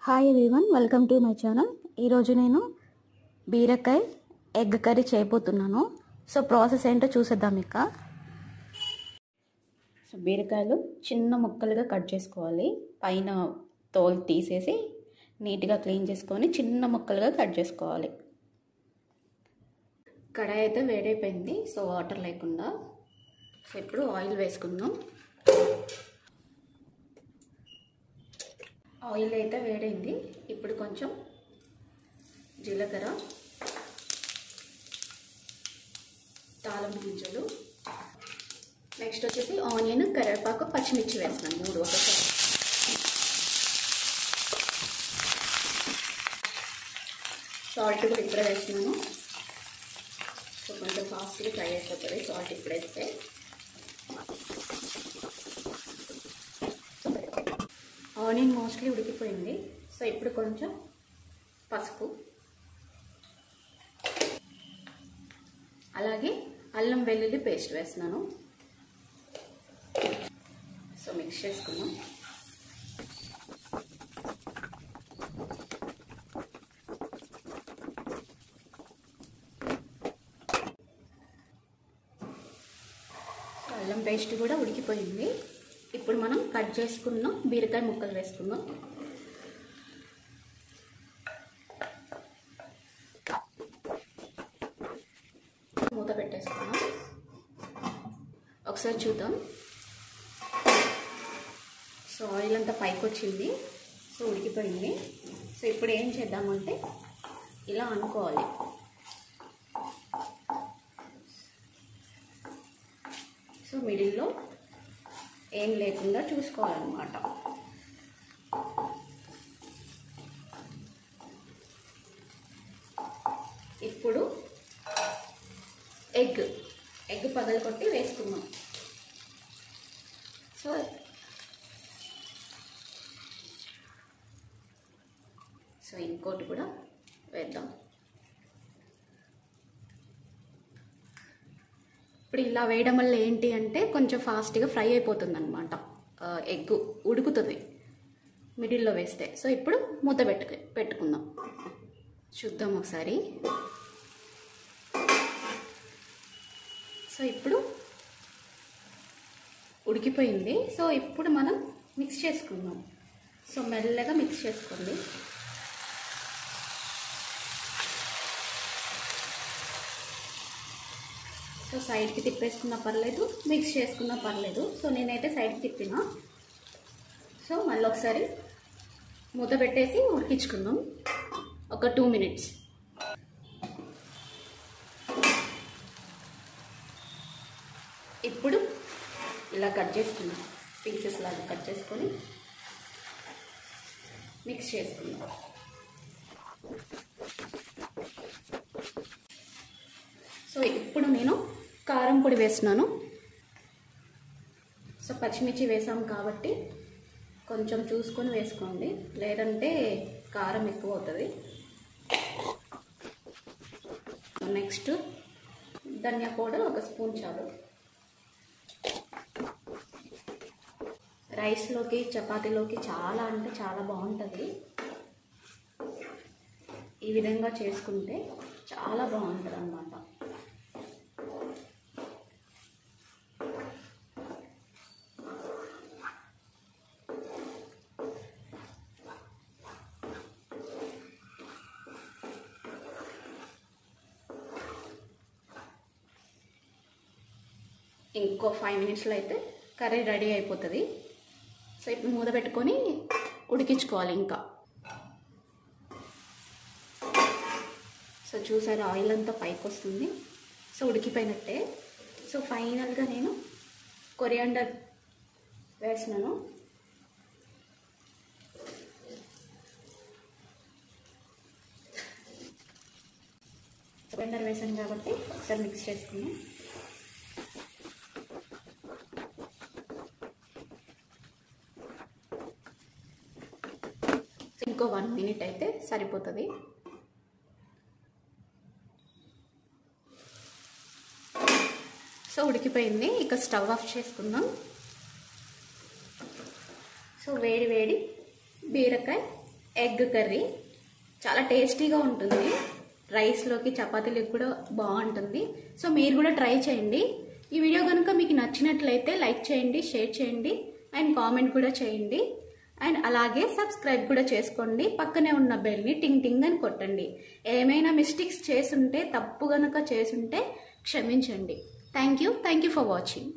Hi everyone, welcome to my channel. ఈరోజు నేను బీరకాయ ఎగ్ కర్రీ చేయబోతున్నాను. సో ప్రాసెస్ ఏంటో చూసేద్దాం. సో బీరకాయలు చిన్న ముక్కలుగా కట్ చేసుకోవాలి. పైన తోలు తీసేసి నీట్గా క్లీన్ చేసుకొని చిన్న ముక్కలుగా కట్ చేసుకోవాలి. కడాయి అయితే వేడైపోయింది, సో వాటర్ లేకుండా. సో ఇప్పుడు ఆయిల్ వేసుకుందాం. ఆయిల్ అయితే వేడైంది. ఇప్పుడు కొంచెం జీలకర్ర, తాలింపు గింజలు, నెక్స్ట్ వచ్చేసి ఆనియన్, కరివేపాకు, పచ్చిమిర్చి వేస్తున్నాను 3 ఒకసారి. సాల్ట్ కూడా ఇప్పుడే వేస్తున్నాను. సో కొంచెం ఫాస్ట్గా ఫ్రై అయిపోతుంది సాల్ట్ ఇప్పుడు వేస్తే. ఆనియన్ మోస్ట్లీ ఉడికిపోయింది. సో ఇప్పుడు కొంచెం పసుపు, అలాగే అల్లం వెల్లుల్లి పేస్ట్ వేస్తున్నాను. సో మిక్స్ చేసుకున్నాం. అల్లం పేస్ట్ కూడా ఉడికిపోయింది. ఇప్పుడు మనం కట్ చేసుకున్న బీరకాయ ముక్కలు వేసుకుందాం. మూత పెట్టేసుకున్నాం. ఒకసారి చూద్దాం. సో ఆయిల్ అంతా పైకి వచ్చింది. సో ఉడికిపోయింది. సో ఇప్పుడు ఏం చేద్దామంటే ఇలా అనుకోవాలి. సో మిడిల్లో ఏం లేకుండా చూసుకోవాలన్నమాట. ఇప్పుడు ఎగ్ పగలగొట్టి వేసుకుందాం. సో ఇంకోటి కూడా వేద్దాం. ఇప్పుడు ఇలా వేయడం వల్ల ఏంటి అంటే కొంచెం ఫాస్ట్గా ఫ్రై అయిపోతుంది అనమాట. ఎగ్ ఉడుకుతుంది మిడిల్లో వేస్తే. సో ఇప్పుడు మూత పెట్టుకుందాం. చూద్దాం ఒకసారి. సో ఇప్పుడు ఉడికిపోయింది. సో ఇప్పుడు మనం మిక్స్ చేసుకుందాం. సో మెల్లగా మిక్స్ చేసుకోండి. సో సైడ్కి తిప్పేసుకున్నా పర్లేదు, మిక్స్ చేసుకున్నా పర్లేదు. సో నేనైతే సైడ్కి తిప్పినా. సో మళ్ళీ ఒకసారి మూత పెట్టేసి ఉడికించుకుందాం ఒక 2 మినిట్స్. ఇప్పుడు ఇలా కట్ చేసుకుందాం. పీసెస్ లాగా కట్ చేసుకొని మిక్స్ చేసుకుందాం. సో ఇప్పుడు నేను కారం పొడి వేస్తున్నాను. సో పచ్చిమిర్చి వేసాం కాబట్టి కొంచెం చూసుకొని వేసుకోండి, లేదంటే కారం ఎక్కువ అవుతుంది. నెక్స్ట్ ధనియా పౌడర్ 1 స్పూన్ చాలు. రైస్లోకి, చపాతీలోకి చాలా అంటే చాలా బాగుంటుంది. ఈ విధంగా చేసుకుంటే చాలా బాగుంటుంది అన్నమాట. ఇంకో 5 మినిట్స్లో అయితే కర్రీ రెడీ అయిపోతుంది. సో ఇప్పుడు మూత పెట్టుకొని ఉడికించుకోవాలి ఇంకా. సో చూసారా, ఆయిల్ అంతా పైకి వస్తుంది. సో ఉడికిపోయినట్టే. సో ఫైనల్గా నేను కొరియాండర్ వేసినాను. కొరియాండర్ వేసాను కాబట్టి ఒకసారి మిక్స్ చేసుకున్నాం. ఇంకో 1 మినిట్ అయితే సరిపోతుంది. సో ఉడికిపోయింది. ఇక స్టవ్ ఆఫ్ చేసుకుందాం. సో వేడి వేడి బీరకాయ ఎగ్ కర్రీ. చాలా టేస్టీగా ఉంటుంది, రైస్లోకి చపాతీలకు కూడా బాగుంటుంది. సో మీరు కూడా ట్రై చేయండి. ఈ వీడియో కనుక మీకు నచ్చినట్లయితే లైక్ చేయండి, షేర్ చేయండి అండ్ కామెంట్ కూడా చేయండి. అండ్ అలాగే సబ్స్క్రైబ్ కూడా చేసుకోండి. పక్కనే ఉన్న బెల్ని టింగ్ టింగ్ అని కొట్టండి. ఏమైనా మిస్టేక్స్ చేసుంటే, తప్పు కనుక చేసుంటే క్షమించండి. Thank you for watching.